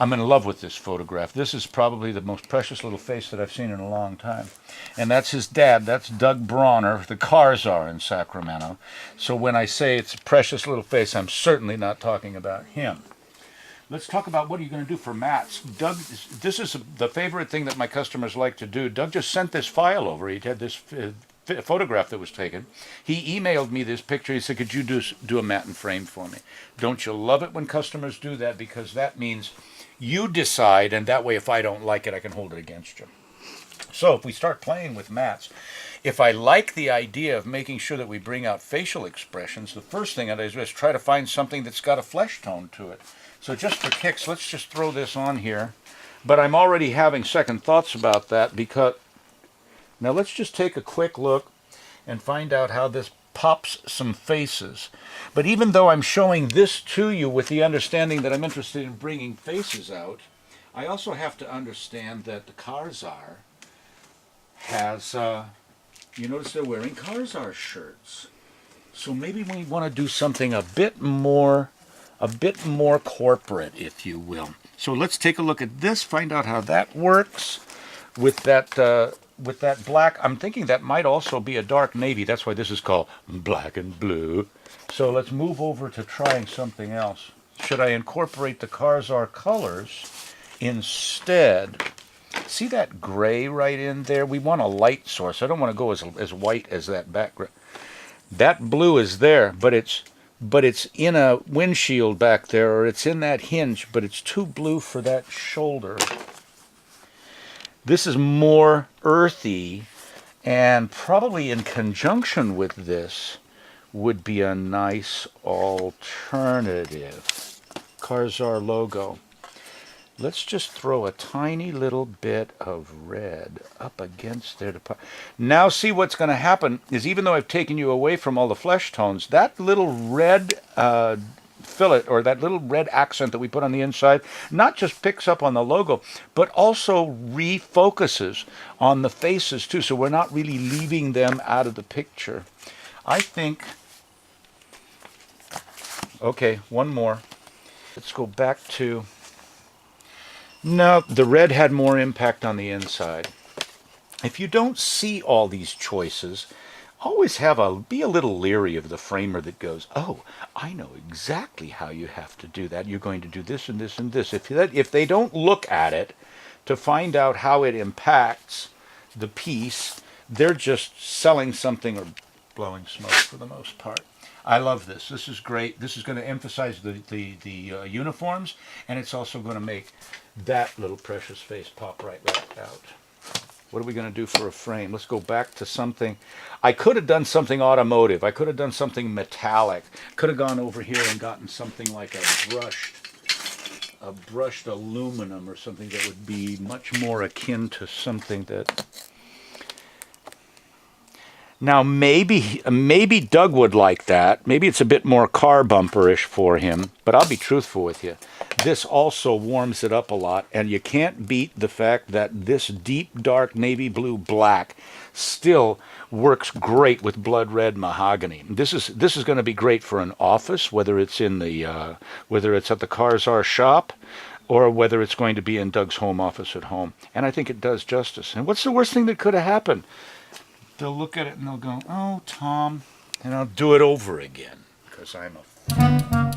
I'm in love with this photograph. This is probably the most precious little face that I've seen in a long time. And that's his dad. That's Doug Bronner. The cars are in Sacramento. So when I say it's a precious little face, I'm certainly not talking about him. Let's talk about what are you going to do for mats. Doug, this is the favorite thing that my customers like to do. Doug just sent this file over. He had this photograph that was taken. He emailed me this picture. He said, could you do a mat and frame for me? Don't you love it when customers do that? Because that means you decide, and that way if I don't like it, I can hold it against you. So if we start playing with mats, if I like the idea of making sure that we bring out facial expressions, the first thing I do is try to find something that's got a flesh tone to it. So just for kicks, let's just throw this on here. But I'm already having second thoughts about that because... Now let's just take a quick look and find out how this pops some faces. But even though I'm showing this to you with the understanding that I'm interested in bringing faces out, I also have to understand that the Karzar has, you notice they're wearing Karzar shirts. So maybe we want to do something a bit more corporate, if you will. So let's take a look at this, find out how that works with that black. I'm thinking that might also be a dark navy. That's why this is called black and blue. So let's move over to trying something else. Should I incorporate the Karzar colors instead? See that gray right in there? We want a light source. I don't want to go as white as that background. That blue is there, but it's in a windshield back there, or it's in that hinge, but it's too blue for that shoulder. This is more earthy, and probably in conjunction with this would be a nice alternative. Karzar logo. Let's just throw a tiny little bit of red up against there. Now see what's going to happen is, even though I've taken you away from all the flesh tones, that little red fillet, or that little red accent that we put on the inside, not just picks up on the logo, but also refocuses on the faces too. So we're not really leaving them out of the picture. I think, okay, one more. Let's go back to, no, the red had more impact on the inside. If you don't see all these choices, always be a little leery of the framer that goes, oh, I know exactly how you have to do that. You're going to do this and this and this. If they don't look at it to find out how it impacts the piece, they're just selling something or blowing smoke for the most part. I love this. This is great. This is going to emphasize the uniforms, and it's also going to make that little precious face pop right out. What are we going to do for a frame? Let's go back to something. I could have done something automotive. I could have done something metallic. Could have gone over here and gotten something like a brushed aluminum or something that would be much more akin to something that... Now maybe Doug would like that. Maybe it's a bit more car bumperish for him, but I'll be truthful with you. This also warms it up a lot, and you can't beat the fact that this deep dark navy blue black still works great with blood red mahogany. This is going to be great for an office, whether it's in the whether it's at the Karzar shop, or whether it's going to be in Doug's home office at home. And I think it does justice. And what's the worst thing that could have happened? They'll look at it and they'll go, oh, Tom, and I'll do it over again, because I'm a...